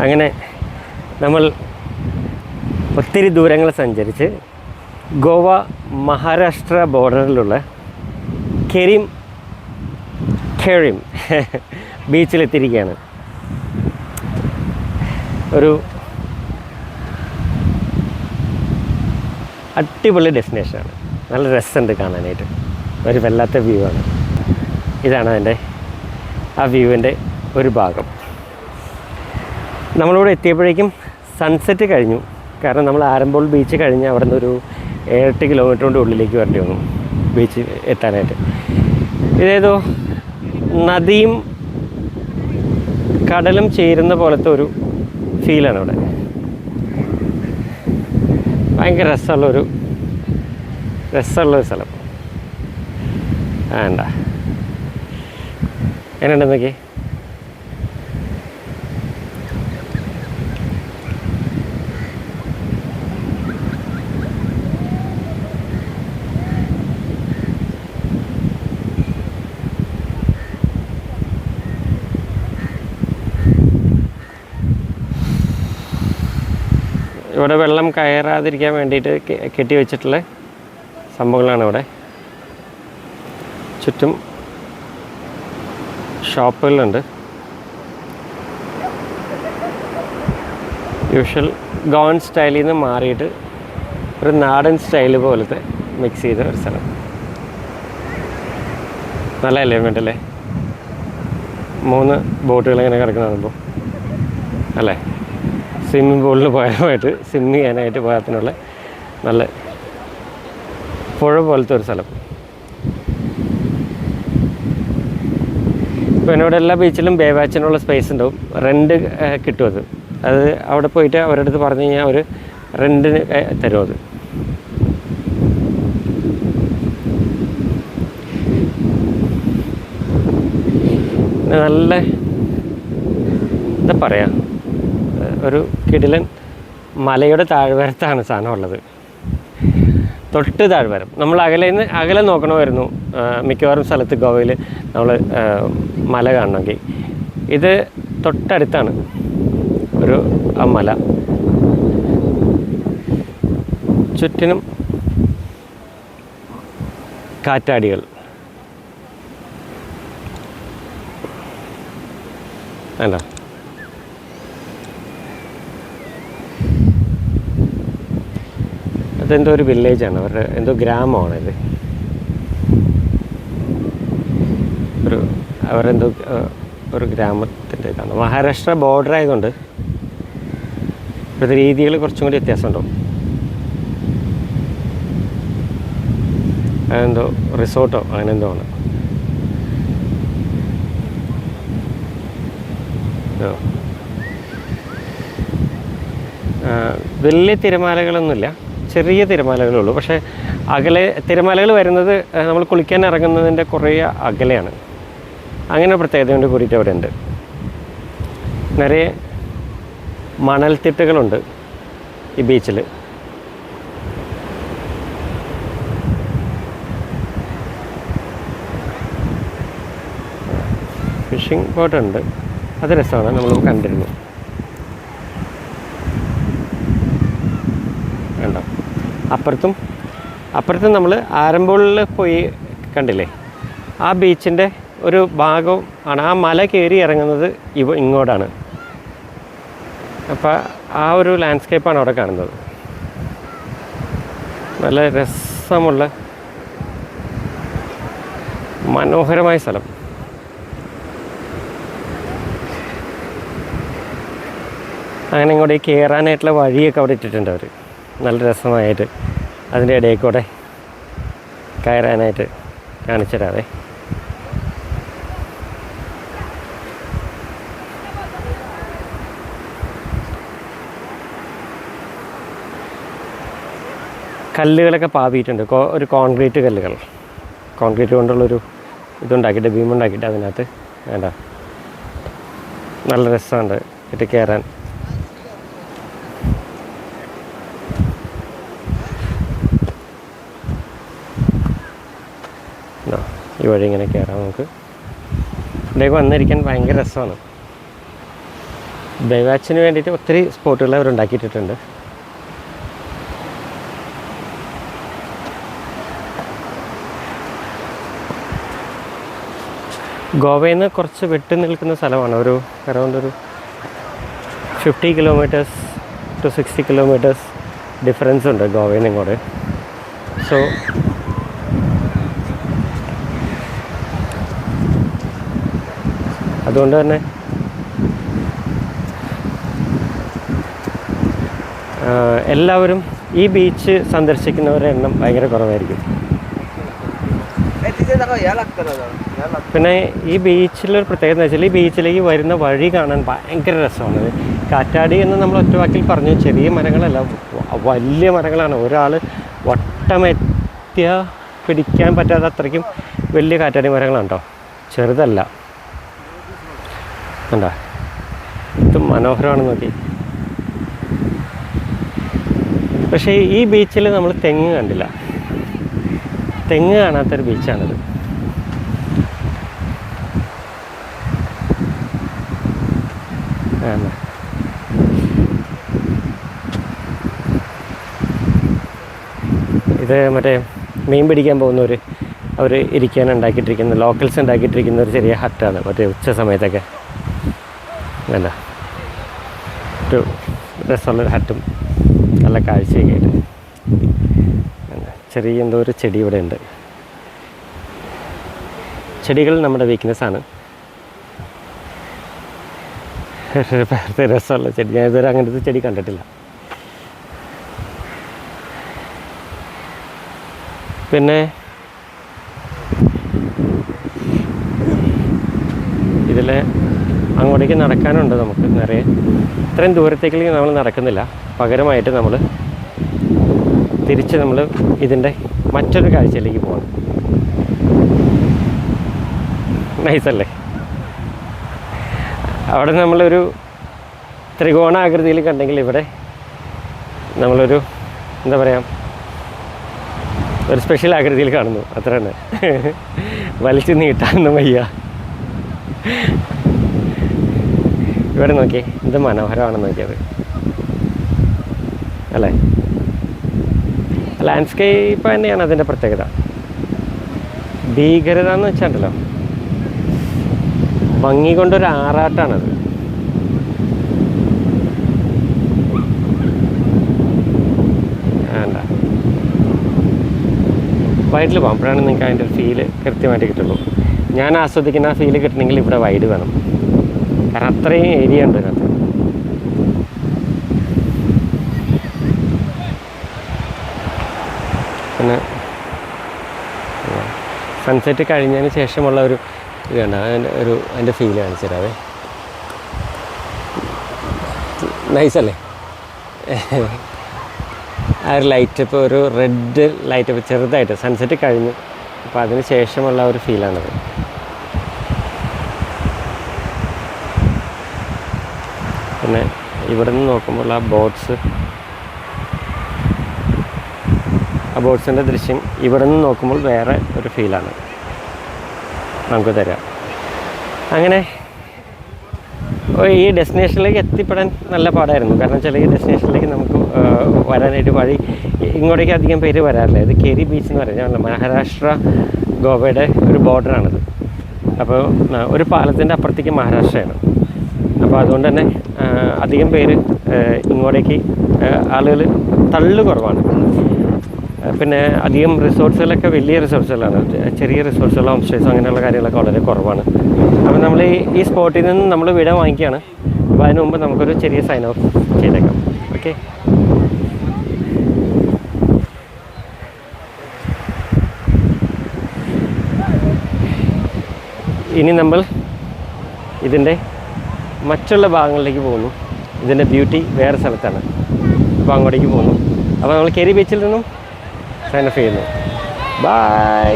അങ്ങനെ നമ്മൾ ഒത്തിരി ദൂരങ്ങൾ സഞ്ചരിച്ച് ഗോവ മഹാരാഷ്ട്ര ബോർഡറിലുള്ള കെരിം ബീച്ചിലെത്തിയിരിക്കുകയാണ്. ഒരു അടിപൊളി ഡെസ്റ്റിനേഷനാണ്. നല്ല രസമുണ്ട് കാണാനായിട്ട്. ഒരു വല്ലാത്ത വ്യൂ ആണ്. ഇതാണ് അതിൻ്റെ ആ വ്യൂവിൻ്റെ ഒരു ഭാഗം. നമ്മളിവിടെ എത്തിയപ്പോഴേക്കും സൺസെറ്റ് കഴിഞ്ഞു. കാരണം നമ്മൾ ആരംഭോൾ ബീച്ച് കഴിഞ്ഞ് അവിടെ നിന്നൊരു 8 കിലോമീറ്റർ കൊണ്ട് ഉള്ളിലേക്ക് വരേണ്ടി വന്നു ബീച്ച് എത്താനായിട്ട്. ഇതേതോ നദിയും കടലും ചേരുന്ന പോലത്തെ ഒരു ഫീലാണ് അവിടെ. ഭയങ്കര രസമുള്ളൊരു സ്ഥലം. വേണ്ട എന്നുണ്ടെന്നൊക്കെ ഇവിടെ വെള്ളം കയറാതിരിക്കാൻ വേണ്ടിയിട്ട് കെട്ടി വെച്ചിട്ടുള്ള സംഭവങ്ങളാണ് ഇവിടെ. ചുറ്റും ഷോപ്പുകളുണ്ട്. യൂഷ്വൽ ഗോൺ സ്റ്റൈലിൽ നിന്ന് മാറിയിട്ട് ഒരു നാടൻ സ്റ്റൈൽ പോലത്തെ മിക്സ് ചെയ്ത ഒരു സ്ഥലം. നല്ല എലമെൻ്റ് അല്ലേ? 3 ബോട്ടുകൾ ഇങ്ങനെ കിടക്കുന്നതാകുമ്പോൾ അല്ലേ? സ്വിമ്മിംഗ് പൂളിൽ പോകാനായിട്ട് സ്വിമ്മ് ചെയ്യാനായിട്ട് പോകാത്തിനുള്ള നല്ല പുഴ പോലത്തെ ഒരു സ്ഥലം. ഇപ്പോൾ എന്നോട് എല്ലാ ബീച്ചിലും ബേവാച്ചിനുള്ള സ്പേസ് ഉണ്ടാവും. റെൻ്റ് കിട്ടും. അത് അവിടെ പോയിട്ട് അവരുടെ അടുത്ത് പറഞ്ഞു കഴിഞ്ഞാൽ അവർ റെൻറ്റിന് തരും. അത് നല്ല എന്താ പറയുക, ഒരു കിടിലൻ മലയുടെ താഴ്വാരത്താണ് സാധനം ഉള്ളത്. തൊട്ട് താഴ്വാരം. നമ്മൾ അകലെ നോക്കണമായിരുന്നു മിക്കവാറും സ്ഥലത്ത് ഗോവയിൽ നമ്മൾ മല കാണണമെങ്കിൽ. ഇത് തൊട്ടടുത്താണ് ആ മല. ചുറ്റിനും കാറ്റാടികൾ. വേണ്ട അതെന്തോ ഒരു വില്ലേജാണ്, അവരുടെ എന്തോ ഗ്രാമമാണിത്. അവരെന്തോ ഒരു ഗ്രാമത്തിൻ്റെ ഇതാണ്. മഹാരാഷ്ട്ര ബോർഡർ ആയതുകൊണ്ട് ഇവിടുത്തെ രീതികൾ കുറച്ചും കൂടി വ്യത്യാസമുണ്ടാവും. അതെന്തോ റിസോർട്ടോ അങ്ങനെ എന്തോ ആണ്. വലിയ തിരമാലകളൊന്നുമില്ല, ചെറിയ തിരമാലകളുള്ളൂ. പക്ഷേ അകലെ തിരമാലകൾ വരുന്നത് നമ്മൾ കുളിക്കാൻ ഇറങ്ങുന്നതിൻ്റെ കുറേ അകലെയാണ്. അങ്ങനെ പ്രത്യേകത കൊണ്ട് കൂടിയിട്ട് അവിടെ ഉണ്ട്. നിറയെ മണൽത്തിട്ടുകളുണ്ട് ഈ ബീച്ചിൽ. ഫിഷിംഗ് ബോട്ടുണ്ട്, അത് രസമാണ്, നമ്മൾ കണ്ടിരുന്നു. വേണ്ട അപ്പുറത്തും നമ്മൾ ആരംഭോളിൽ പോയി കണ്ടില്ലേ, ആ ബീച്ചിൻ്റെ ഒരു ഭാഗം ആണ്. ആ മല കയറി ഇറങ്ങുന്നത് ഇങ്ങോട്ടാണ്. അപ്പോൾ ആ ഒരു ലാൻഡ്സ്കേപ്പാണ് അവിടെ കാണുന്നത്. നല്ല രസമുള്ള മനോഹരമായ സ്ഥലം. അങ്ങനെ ഇങ്ങോട്ട് കയറാനായിട്ടുള്ള വഴിയൊക്കെ അവിടെ ഇട്ടിട്ടുണ്ട് അവർ. നല്ല രസമായിട്ട് അതിൻ്റെ ഇടയിൽ കൂടെ കയറാനായിട്ട് കാണിച്ചു തരാതെ. കല്ലുകളൊക്കെ പാവിയിട്ടുണ്ട്. ഒരു കോൺക്രീറ്റ് കല്ലുകൾ, കോൺക്രീറ്റ് കൊണ്ടുള്ളൊരു ഇതുണ്ടാക്കിയിട്ട് ബീമുണ്ടാക്കിയിട്ട് അതിനകത്ത് വേണ്ട നല്ല രസമുണ്ട് ഇത് കയറാൻ. ഈ വഴി ഇങ്ങനെ കയറാം നമുക്ക്. ഇവിടേക്ക് വന്നിരിക്കാൻ ഭയങ്കര രസമാണ്. ബൈവാച്ചിന് വേണ്ടിയിട്ട് ഒത്തിരി സ്പോട്ടുകൾ അവർ ഉണ്ടാക്കിയിട്ടുണ്ട്. ഗോവയിൽ നിന്ന് കുറച്ച് വിട്ടു നിൽക്കുന്ന സ്ഥലമാണ്. അറൗണ്ട് ഒരു 50 കിലോമീറ്റേഴ്സ് ടു 60 കിലോമീറ്റേഴ്സ് ഡിഫറൻസ് ഉണ്ട് ഗോവയിൽ നിന്ന് ഇങ്ങോട്ട്. സോ അതുകൊണ്ട് തന്നെ എല്ലാവരും ഈ ബീച്ച് സന്ദർശിക്കുന്നവരുടെ എണ്ണം ഭയങ്കര കുറവായിരിക്കും. പിന്നെ ഈ ബീച്ചിലൊരു പ്രത്യേകത എന്ന് വെച്ചാൽ ഈ ബീച്ചിലേക്ക് വരുന്ന വഴി കാണാൻ ഭയങ്കര രസമാണ്. കാറ്റാടി എന്ന് നമ്മൾ ഒറ്റവാക്കിൽ പറഞ്ഞു. ചെറിയ മരങ്ങളല്ല, വലിയ മരങ്ങളാണ്. ഒരാൾ വട്ടമെത്തിയ പിടിക്കാൻ പറ്റാത്ത അത്രയ്ക്കും വലിയ കാറ്റാടി മരങ്ങളാണ് കേട്ടോ, ചെറുതല്ല. കണ്ടോ, ഇത് മനോഹരമാണെന്ന് നോക്കി. പക്ഷേ ഈ ബീച്ചിൽ നമ്മൾ തെങ്ങ് കണ്ടില്ല. തെങ്ങ് കാണാത്തൊരു ബീച്ചാണിത്. ഇത് മറ്റേ മീൻ പിടിക്കാൻ പോകുന്നവർ അവർ ഇരിക്കാൻ ഉണ്ടാക്കിയിട്ടിരിക്കുന്ന, ലോക്കൽസ് ഉണ്ടാക്കിയിട്ടിരിക്കുന്ന ഒരു ചെറിയ ഹട്ടാണ്. മറ്റേ ഉച്ച സമയത്തൊക്കെ വേണ്ട ഒരു രസമുള്ളൊരു ഹട്ടും നല്ല കാഴ്ചയൊക്കെ ആയിട്ട്. ചെറിയ എന്തോ ഒരു ചെടി ഇവിടെ ഉണ്ട്. ചെടികൾ നമ്മുടെ വീക്ക്നെസ്സാണ്. രസമുള്ള ചെടി, ഞാൻ ഇതുവരെ അങ്ങനത്തെ ചെടി കണ്ടിട്ടില്ല. പിന്നെ ഇതിൽ അങ്ങോട്ടേക്ക് നടക്കാനുണ്ട് നമുക്ക് നിറയെ. ഇത്രയും ദൂരത്തേക്ക് നമ്മൾ നടക്കുന്നില്ല. പകരമായിട്ട് നമ്മൾ തിരിച്ച് നമ്മൾ ഇതിൻ്റെ മറ്റൊരു കാഴ്ചയിലേക്ക് പോകണം. നൈസല്ലേ? അവിടെ നമ്മളൊരു ത്രികോണാകൃതിയിൽ കണ്ടെങ്കിൽ ഇവിടെ നമ്മളൊരു എന്താ പറയുക, ഒരു സ്പെഷ്യൽ ആകൃതിയിൽ കാണുന്നു. അത്ര തന്നെ. വലിച്ചു നീട്ടാനൊന്നും വയ്യ. ഇവിടെ നോക്കിയേ, എന്ത് മനോഹരമാണെന്ന് നോക്കിയത് അല്ലേ? ലാൻഡ്സ്കേപ്പ് തന്നെയാണ് അതിൻ്റെ പ്രത്യേകത. ഭീകരത എന്ന് വെച്ചാണ്ടല്ലോ, ഭംഗി കൊണ്ടൊരു ആറാട്ടാണത്. വേണ്ട, വൈഡിൽ പോകാം. അപ്പോഴാണ് നിങ്ങൾക്ക് അതിൻ്റെ ഫീല് കൃത്യമായിട്ട് കിട്ടുള്ളൂ. ഞാൻ ആസ്വദിക്കുന്ന ആ ഫീല് കിട്ടണമെങ്കിൽ ഇവിടെ വൈഡ് വേണം. കാരണം അത്രയും ഏരിയ ഉണ്ട് ഇതിനകത്ത്. പിന്നെ സൺസെറ്റ് കഴിഞ്ഞതിന് ശേഷമുള്ള ഒരു ഇത് കണ്ട, അതിൻ്റെ ഫീൽ കാണിച്ചു തരാവേ. നൈസല്ലേ? ആ ഒരു ലൈറ്റ് ഇപ്പോൾ ഒരു റെഡ് ലൈറ്റ് ഇപ്പോൾ ചെറുതായിട്ട് സൺസെറ്റ് കഴിഞ്ഞു. അപ്പോൾ അതിന് ശേഷമുള്ള ഒരു ഫീലാണത്. പിന്നെ ഇവിടെ നിന്ന് നോക്കുമ്പോൾ ആ ബോട്ട്സിൻ്റെ ദൃശ്യം ഇവിടെ നിന്ന് നോക്കുമ്പോൾ വേറെ ഒരു ഫീലാണ് നമുക്ക് തരാം. അങ്ങനെ ഈ ഡെസ്റ്റിനേഷനിലേക്ക് എത്തിപ്പെടാൻ നല്ല പാടായിരുന്നു. കാരണം വെച്ചാൽ ഈ ഡെസ്റ്റിനേഷനിലേക്ക് നമുക്ക് വരാനായിട്ട് വഴി ഇങ്ങോട്ടേക്ക് അധികം പേര് വരാറില്ല. ഇത് കേരി ബീച്ച് എന്ന് പറയുന്നത് മഹാരാഷ്ട്ര ഗോവയുടെ ഒരു ബോർഡറാണിത്. അപ്പോൾ ഒരു പാലത്തിൻ്റെ അപ്പുറത്തേക്ക് മഹാരാഷ്ട്രയാണ്. അപ്പോൾ അതുകൊണ്ട് തന്നെ അധികം പേര് ഇങ്ങോട്ടേക്ക് ആളുകൾ തള്ളു കുറവാണ്. പിന്നെ അധികം റിസോർട്ട്സുകളൊക്കെ വലിയ റിസോർട്ട്സുകളാണ്. ചെറിയ റിസോർട്ട്സുകൾ, ഹോം സ്റ്റേസ് അങ്ങനെയുള്ള കാര്യങ്ങളൊക്കെ വളരെ കുറവാണ്. അപ്പോൾ നമ്മൾ ഈ സ്പോട്ടിൽ നിന്ന് നമ്മൾ വിട വാങ്ങിക്കുകയാണ്. അപ്പോൾ അതിന് മുമ്പ് നമുക്കൊരു ചെറിയ സൈൻ ഓഫ് ചെയ്തേക്കാം. ഓക്കെ, ഇനി നമ്മൾ ഇതിൻ്റെ മറ്റുള്ള ഭാഗങ്ങളിലേക്ക് പോകുന്നു. ഇതിൻ്റെ ബ്യൂട്ടി വേറെ സ്ഥലത്താണ്. അപ്പോൾ അങ്ങോട്ടേക്ക് പോകുന്നു. അപ്പോൾ നമ്മൾ കേരി ബീച്ചിൽ നിന്നും സൈൻ ഓഫ് ചെയ്യുന്നു. ബൈ.